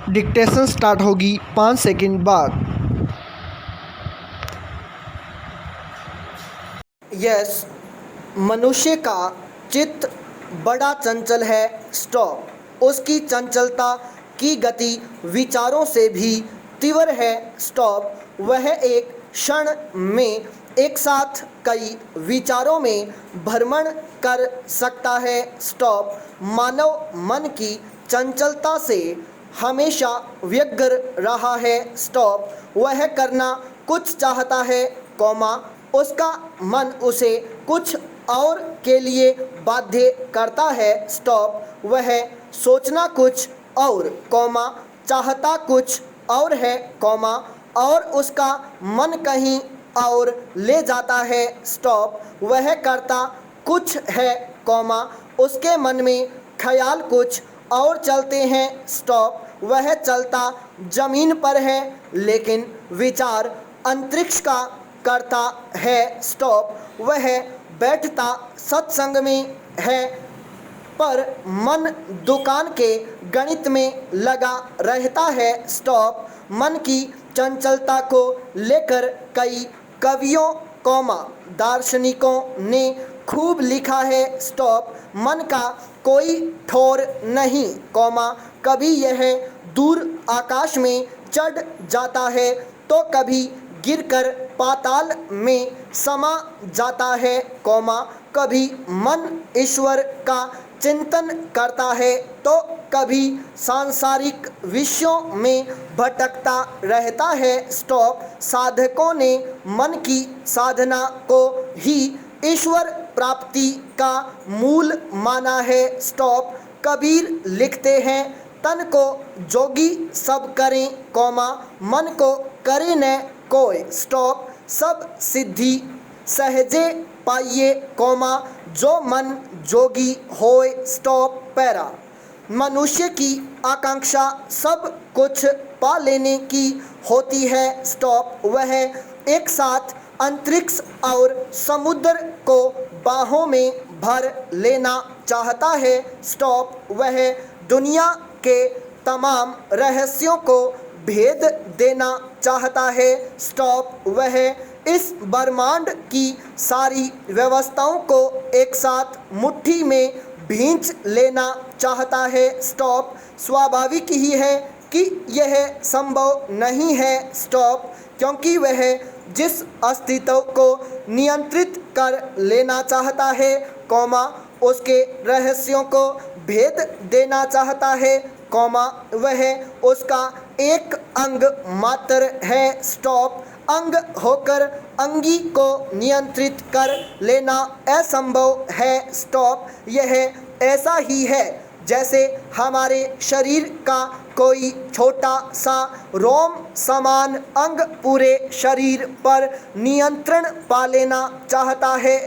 Dictation start होगी 5 second बाद। Yes, मनुष्य का चित्त बड़ा चंचल है। स्टॉप। उसकी चंचलता की गति विचारों से भी तीव्र है। स्टॉप। वह एक क्षण में एक साथ कई विचारों में भ्रमण कर सकता है। स्टॉप। मानव मन की चंचलता से हमेशा व्यग्र रहा है। स्टॉप। वह करना कुछ चाहता है, कॉमा, उसका मन उसे कुछ और के लिए बाध्य करता है। स्टॉप। वह सोचना कुछ और, कॉमा, चाहता कुछ और है, कॉमा, और उसका मन कहीं और ले जाता है। स्टॉप। वह करता कुछ है, कॉमा, उसके मन में ख्याल कुछ और चलते हैं। स्टॉप। वह चलता जमीन पर है लेकिन विचार अंतरिक्ष का करता है। स्टॉप। वह बैठता सत्संग में है पर मन दुकान के गणित में लगा रहता है। स्टॉप। मन की चंचलता को लेकर कई कवियों, कौमा, दार्शनिकों ने खूब लिखा है। स्टॉप। मन का कोई ठोर नहीं, कौमा, कभी यह दूर आकाश में चढ़ जाता है तो कभी गिरकर पाताल में समा जाता है, कौमा, कभी मन ईश्वर का चिंतन करता है तो कभी सांसारिक विषयों में भटकता रहता है। स्टॉप। साधकों ने मन की साधना को ही ईश्वर प्राप्ति का मूल माना है। स्टॉप। कबीर लिखते हैं, तन को जोगी सब करें, कौमा, मन को करे न कोय। स्टॉप। सब सिद्धि सहजे पाइये, कौमा, जो मन जोगी होय। स्टॉप। पैरा। मनुष्य की आकांक्षा सब कुछ पा लेने की होती है। स्टॉप। वह एक साथ अंतरिक्ष और समुद्र को बाहों में भर लेना चाहता है। स्टॉप। वह दुनिया के तमाम रहस्यों को भेद देना चाहता है। स्टॉप। वह इस ब्रह्मांड की सारी व्यवस्थाओं को एक साथ मुट्ठी में भींच लेना चाहता है। स्टॉप। स्वाभाविक ही है कि यह संभव नहीं है। स्टॉप। क्योंकि वह जिस अस्तित्व को नियंत्रित कर लेना चाहता है, कौमा, उसके रहस्यों को भेद देना चाहता है, कौमा, वह उसका एक अंग मात्र है। स्टॉप। अंग होकर अंगी को नियंत्रित कर लेना असंभव है। स्टॉप। यह ऐसा ही है जैसे हमारे शरीर का कोई छोटा सा रोम समान अंग पूरे शरीर पर नियंत्रण पा लेना चाहता है,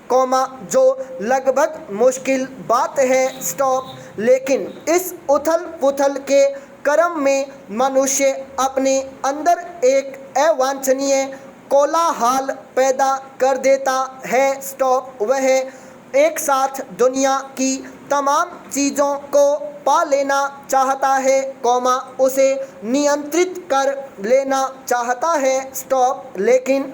कौमा, जो लगभग मुश्किल बात है। स्टॉप। लेकिन इस उथल पुथल के क्रम में मनुष्य अपने अंदर एक अवांछनीय कोलाहल पैदा कर देता है। स्टॉप। वह एक साथ दुनिया की तमाम चीज़ों को पा लेना चाहता है, कौमा, उसे नियंत्रित कर लेना चाहता है। स्टॉप। लेकिन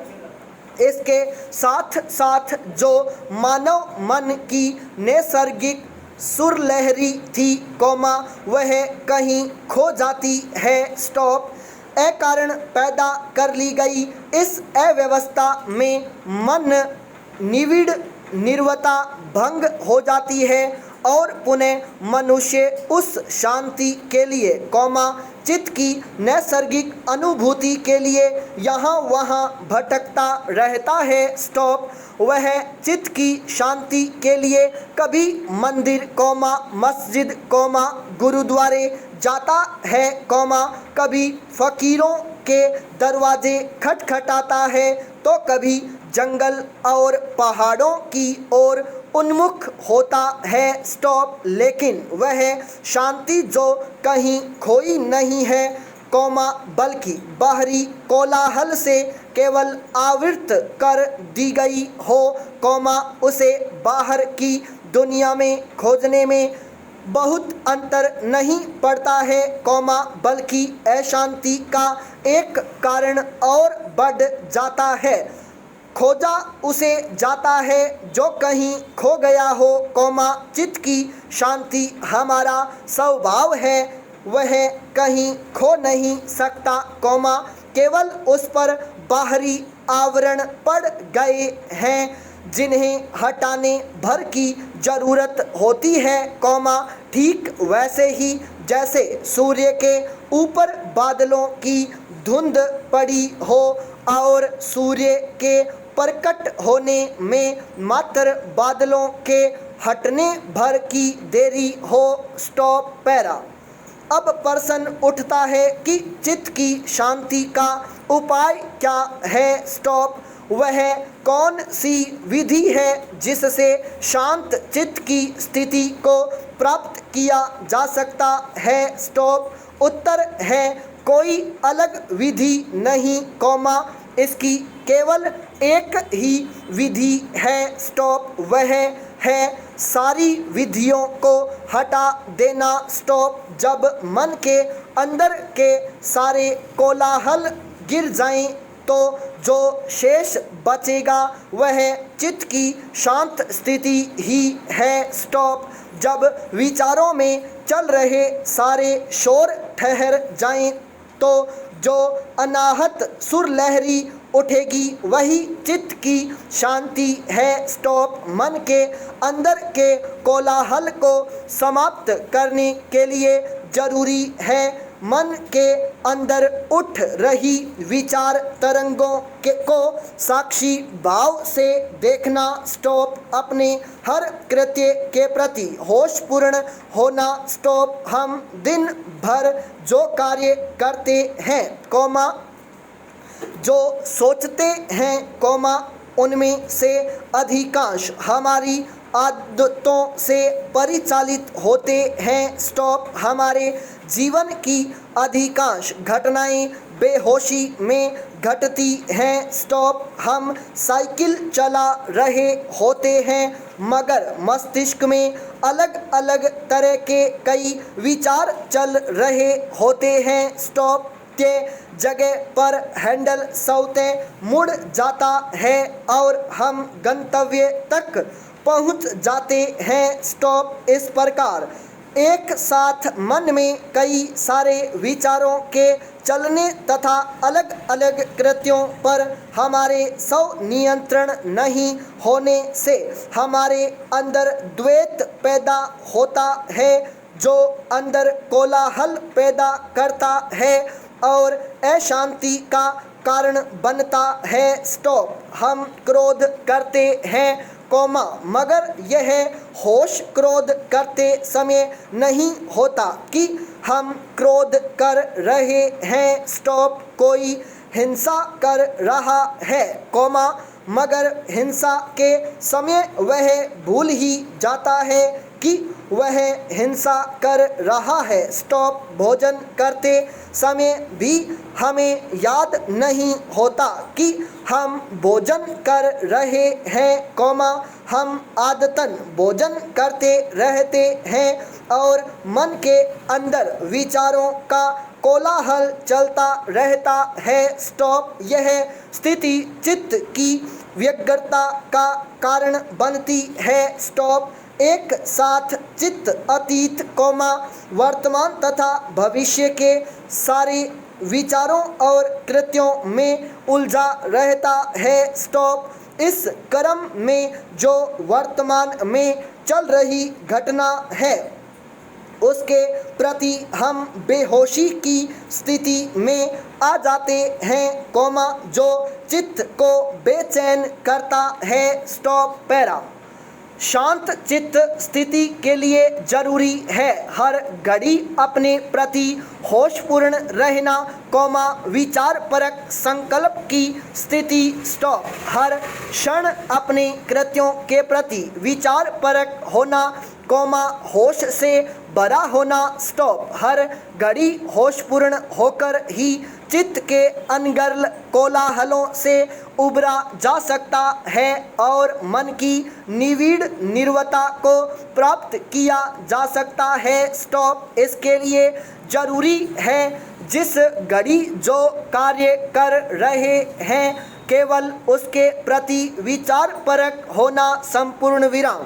इसके साथ साथ जो मानव मन की नैसर्गिक सुरलहरी थी, कौमा, वह कहीं खो जाती है। स्टॉप। अकारण पैदा कर ली गई इस अव्यवस्था में मन निविड़ निर्वता भंग हो जाती है और पुनः मनुष्य उस शांति के लिए, कौमा, चित्त की नैसर्गिक अनुभूति के लिए यहाँ वहाँ भटकता रहता है। स्टॉप। वह चित्त की शांति के लिए कभी मंदिर, कौमा, मस्जिद, कौमा, गुरुद्वारे जाता है, कौमा, कभी फकीरों के दरवाजे खटखटाता है तो कभी जंगल और पहाड़ों की ओर उन्मुख होता है। स्टॉप। लेकिन वह शांति जो कहीं खोई नहीं है, कौमा, बल्कि बाहरी कोलाहल से केवल आवृत कर दी गई हो, कौमा, उसे बाहर की दुनिया में खोजने में बहुत अंतर नहीं पड़ता है, कॉमा, बल्कि अशांति का एक कारण और बढ़ जाता है। खोजा उसे जाता है जो कहीं खो गया हो, कॉमा, चित्त की शांति हमारा स्वभाव है, वह कहीं खो नहीं सकता, कॉमा, केवल उस पर बाहरी आवरण पड़ गए हैं जिन्हें हटाने भर की ज़रूरत होती है, कॉमा, ठीक वैसे ही जैसे सूर्य के ऊपर बादलों की धुंध पड़ी हो और सूर्य के प्रकट होने में मात्र बादलों के हटने भर की देरी हो। Stop para. अब प्रश्न उठता है कि चित्त की शांति का उपाय क्या है। स्टॉप। वह कौन सी विधि है जिससे शांत चित्त की स्थिति को प्राप्त किया जा सकता है। स्टॉप। उत्तर है कोई अलग विधि नहीं, कॉमा, इसकी केवल एक ही विधि है। स्टॉप। वह है सारी विधियों को हटा देना। स्टॉप। जब मन के अंदर के सारे कोलाहल गिर जाएं तो जो शेष बचेगा वह चित्त की शांत स्थिति ही है। स्टॉप। जब विचारों में चल रहे सारे शोर ठहर जाएं तो जो अनाहत सुर लहरी उठेगी वही चित्त की शांति है। स्टॉप। मन के अंदर के कोलाहल को समाप्त करने के लिए जरूरी है मन के अंदर उठ रही विचार तरंगों को साक्षी भाव से देखना। स्टॉप। अपने हर कृत्य के प्रति होशपूर्ण होना। स्टॉप। हम दिन भर जो कार्य करते हैं, कॉमा, जो सोचते हैं, कॉमा, उनमें से अधिकांश हमारी आदतों से परिचालित होते हैं। स्टॉप। हमारे जीवन की अधिकांश घटनाएं बेहोशी में घटती हैं। स्टॉप। हम साइकिल चला रहे होते हैं मगर मस्तिष्क में अलग अलग तरह के कई विचार चल रहे होते हैं। स्टॉप के जगह पर हैंडल स्वतः मुड़ जाता है और हम गंतव्य तक पहुंच जाते हैं। स्टॉप। इस प्रकार एक साथ मन में कई सारे विचारों के चलने तथा अलग अलग कृत्यों पर हमारे स्वनियंत्रण नहीं होने से हमारे अंदर द्वैत पैदा होता है जो अंदर कोलाहल पैदा करता है और अशांति का कारण बनता है। स्टॉप। हम क्रोध करते हैं, कॉमा, मगर यह होश क्रोध करते समय नहीं होता कि हम क्रोध कर रहे हैं। स्टॉप। कोई हिंसा कर रहा है, कॉमा, मगर हिंसा के समय वह भूल ही जाता है कि वह हिंसा कर रहा है। स्टॉप। भोजन करते समय भी हमें याद नहीं होता कि हम भोजन कर रहे हैं, कॉमा, हम आदतन भोजन करते रहते हैं और मन के अंदर विचारों का कोलाहल चलता रहता है। स्टॉप। यह स्थिति चित्त की व्यग्रता का कारण बनती है। स्टॉप। एक साथ चित्त अतीत, कॉमा, वर्तमान तथा भविष्य के सारे विचारों और कृत्यों में उलझा रहता है। स्टॉप। इस क्रम में जो वर्तमान में चल रही घटना है उसके प्रति हम बेहोशी की स्थिति में आ जाते हैं, कॉमा, जो चित्त को बेचैन करता है। Stop para. शांत चित्त स्थिति के लिए जरूरी है हर घड़ी अपने प्रति होशपूर्ण रहना, कॉमा, विचार परक संकल्प की स्थिति। स्टॉप। हर क्षण अपने कृत्यों के प्रति विचार परक होना, कॉमा, होश से भरा होना। स्टॉप। हर घड़ी होशपूर्ण होकर ही चित्त के अनर्गल कोलाहलों से उबरा जा सकता है और मन की निविड़ निर्वता को प्राप्त किया जा सकता है। स्टॉप। इसके लिए जरूरी है जिस घड़ी जो कार्य कर रहे हैं केवल उसके प्रति विचारपरक होना। संपूर्ण विराम।